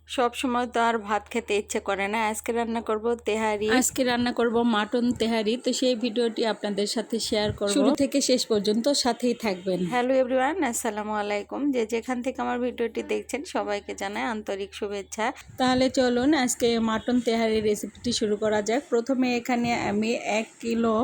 সব সময় তো আর ভাত খেতে ইচ্ছে করে না। আজকে রান্না করব তেহারি, আজকে রান্না করব মাটন তেহারি। তো সেই ভিডিওটি আপনাদের সাথে শেয়ার করব, শুরু থেকে শেষ পর্যন্ত সাথেই থাকবেন। হ্যালো এভরিওয়ান, আসসালামু আলাইকুম। যেখান থেকে আমার ভিডিওটি দেখছেন সবাইকে জানাই আন্তরিক শুভেচ্ছা। তাহলে চলুন আজকে মাটন তেহারি রেসিপিটি শুরু করা যাক। প্রথমে এখানে আমি 1 কিলো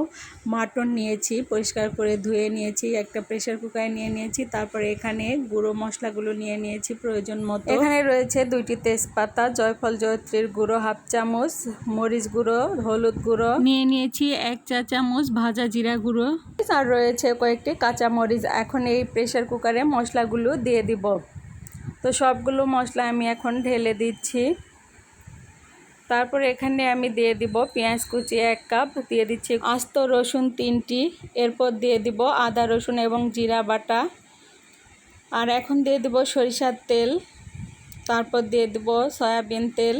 মাটন নিয়েছি, পরিষ্কার করে ধুয়ে নিয়েছি, একটা প্রেসার কুকারে নিয়ে নিয়েছি। তারপরে এখানে গুঁড়ো মশলাগুলো নিয়ে নিয়েছি প্রয়োজন মতো। এখানে রয়েছে 2টি তেজপাতা, জয়ফল জয়ত্রীর গুঁড়ো 1/2 চামচ, মরিচ গুঁড়ো, হলুদ গুঁড়ো নিয়ে নিয়েছি 1 চা চামচ, ভাজা জিরা গুঁড়ো, আর রয়েছে কয়েকটি কাঁচা মরিচ। এখন এই প্রেসার কুকারে মশলাগুলো দিয়ে দিব। তো সবগুলো মশলা আমি এখন ঢেলে দিচ্ছি। তারপরে এখানে আমি দিয়ে দিব পেঁয়াজ কুচি 1 কাপ, দিয়ে দিচ্ছি আস্ত রসুন 3টি, এরপর দিয়ে দিব আদা রসুন এবং জিরা বাটা, আর এখন দিয়ে দিব সরিষার তেল, তারপর দিয়ে দিব সয়াবিন তেল।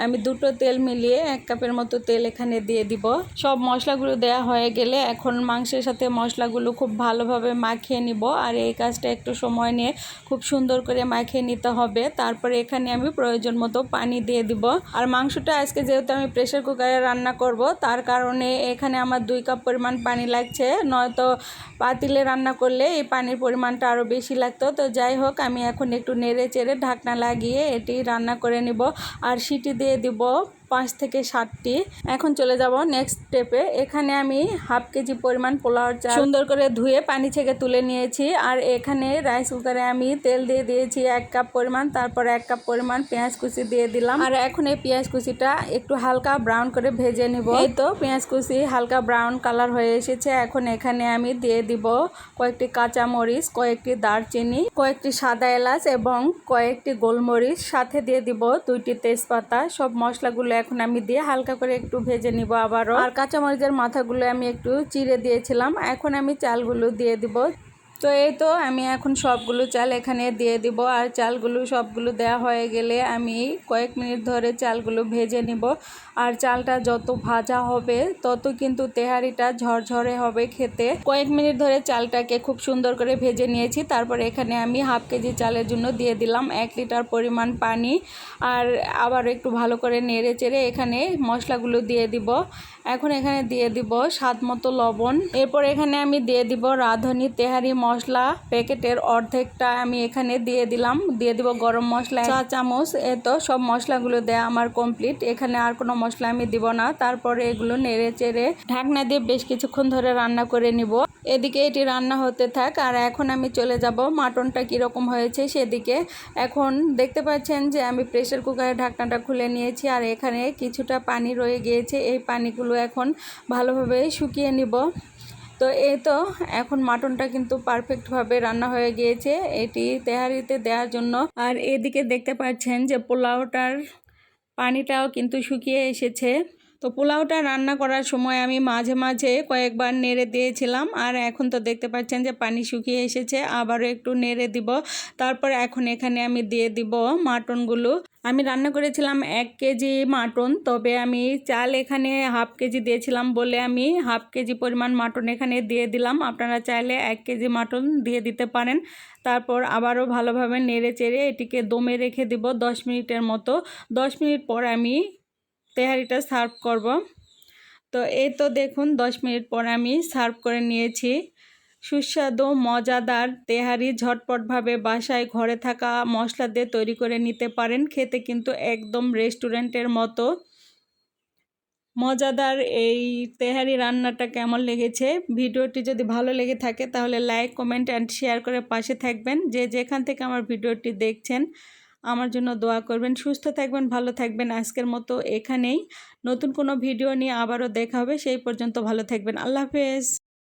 আমি দুটো তেল মিলিয়ে 1 কাপের মতো তেল এখানে দিয়ে দিব। সব মশলাগুলো দেওয়া হয়ে গেলে এখন মাংসের সাথে মশলাগুলো খুব ভালোভাবে মাখিয়ে নিব, আর এই কাজটা একটু সময় নিয়ে খুব সুন্দর করে মাখিয়ে নিতে হবে। তারপরে এখানে আমি প্রয়োজন মতো পানি দিয়ে দিব। আর মাংসটা আজকে যেহেতু আমি প্রেসার কুকারে রান্না করব, তার কারণে এখানে আমার 2 কাপ পরিমাণ পানি লাগছে, নয়তো পাতিলে রান্না করলে এই পানির পরিমাণটা আরও বেশি লাগতো। তো যাই হোক, আমি এখন একটু নেড়ে চেড়ে ঢাকনা লাগিয়ে এটি রান্না করে নিব, আর সিটি দিয়ে দিব 5 থেকে 7টি। এখন চলে যাব নেক্সট স্টেপে। এখানে আমি 1/2 কেজি পরিমাণ পোলাওর চাল সুন্দর করে ধুয়ে পানি থেকে তুলে নিয়েছি, আর এখানে রাইস কুকারে আমি তেল দিয়ে দিয়েছি 1 কাপ পরিমাণ। তারপর 1 কাপ পরিমাণ পেঁয়াজ কুচি দিয়ে দিলাম, আর এখন এই পেঁয়াজ কুচিটা একটু হালকা ব্রাউন করে ভেজে নিব। এই তো পেঁয়াজ কুচি হালকা ব্রাউন কালার হয়ে এসেছে। এখন এখানে আমি দিয়ে দিব কয়েকটি কাঁচা মরিচ, কয়েকটি দারচিনি, কয়েকটি সাদা এলাচ এবং কয়েকটি গোলমরিচ, সাথে দিয়ে দিব 2টি তেজপাতা। সব মশলাগুলো এখন আমি দিয়ে হালকা করে একটু ভেজে নিব আবারও। আর কাঁচামরিচের মাথাগুলো আমি একটু চিড়ে দিয়েছিলাম। এখন আমি চালগুলো দিয়ে দিব। তো এই তো আমি এখন সবগুলো চাল এখানে দিয়ে দিব, আর চালগুলো সবগুলো দেওয়া হয়ে গেলে আমি কয়েক মিনিট ধরে চালগুলো ভেজে নিব। আর চালটা যত ভাজা হবে তত কিন্তু তেহারিটা ঝরঝরে হবে খেতে। কয়েক মিনিট ধরে চালটাকে খুব সুন্দর করে ভেজে নিয়েছি। তারপরে এখানে আমি 1/2 কেজি চালের জন্য দিয়ে দিলাম 1 লিটার পরিমাণ পানি, আর আবার একটু ভালো করে নেড়ে চেড়ে এখানে মশলাগুলো দিয়ে দিব। এখন এখানে দিয়ে দিব স্বাদ মতো লবণ। এরপর এখানে আমি দিয়ে দিব রাঁধুনি তেহারি মশলা প্যাকেটের অর্ধেকটা আমি এখানে দিয়ে দিলাম। দিয়ে দিব গরম মশলা 1 চা চামচ। তো সব মশলাগুলো দেয়া আমার কমপ্লিট, এখানে আর কোনো মশলা আমি দিব না। তারপরে এগুলো নেড়ে চেড়ে ঢাকনা দিয়ে বেশ কিছুক্ষণ ধরে রান্না করে নিব। এদিকে এটি রান্না হতে থাক, আর এখন আমি চলে যাব মাটনটা কীরকম হয়েছে সেদিকে। এখন দেখতে পাচ্ছেন যে আমি প্রেসার কুকারের ঢাকনাটা খুলে নিয়েছি, আর এখানে কিছুটা পানি রয়ে গিয়েছে। এই পানিগুলো এখন ভালোভাবে শুকিয়ে নিব। তো এই তো এখন মাটনটা কিন্তু পারফেক্টভাবে রান্না হয়ে গিয়েছে এটি তেহারিতে দেওয়ার জন্য। আর এদিকে দেখতে পাচ্ছেন যে পোলাওটার পানিটাও কিন্তু শুকিয়ে এসেছে। তো পোলাওটা রান্না করার সময় আমি মাঝে মাঝে কয়েকবার নেড়ে দিয়েছিলাম, আর এখন তো দেখতে পাচ্ছেন যে পানি শুকিয়ে এসেছে, আবারও একটু নেড়ে দিব। তারপর এখন এখানে আমি দিয়ে দিব মাটনগুলো। আমি রান্না করেছিলাম 1 কেজি মাটন, তবে আমি চাল এখানে 1/2 কেজি দিয়েছিলাম বলে আমি 1/2 কেজি পরিমাণ মাটন এখানে দিয়ে দিলাম। আপনারা চাইলে 1 কেজি মাটন দিয়ে দিতে পারেন। তারপর আবারও ভালোভাবে নেড়ে চেড়ে এটিকে দমে রেখে দিব 10 মিনিটের মতো। 10 মিনিট পর আমি তেহারিটা সার্ভ করব। তো এই তো দেখুন 10 মিনিট পর আমি সার্ভ করে নিয়েছি। সুস্বাদু মজাদার তেহারি ঝটপটভাবে বাসায় ঘরে থাকা মশলা দিয়ে তৈরি করে নিতে পারেন। খেতে কিন্তু একদম রেস্টুরেন্টের মতো মজাদার। এই তেহারি রান্নাটা কেমন লেগেছে? ভিডিওটি যদি ভালো লেগে থাকে তাহলে লাইক, কমেন্ট অ্যান্ড শেয়ার করে পাশে থাকবেন। যেখান থেকে আমার ভিডিওটি দেখছেন আমার জন্য দোয়া করবেন। সুস্থ থাকবেন, ভালো থাকবেন। আজকের মতো এখানেই, নতুন কোনো ভিডিও নিয়ে আবারও দেখা হবে। সেই পর্যন্ত ভালো থাকবেন। আল্লাহ হাফেজ।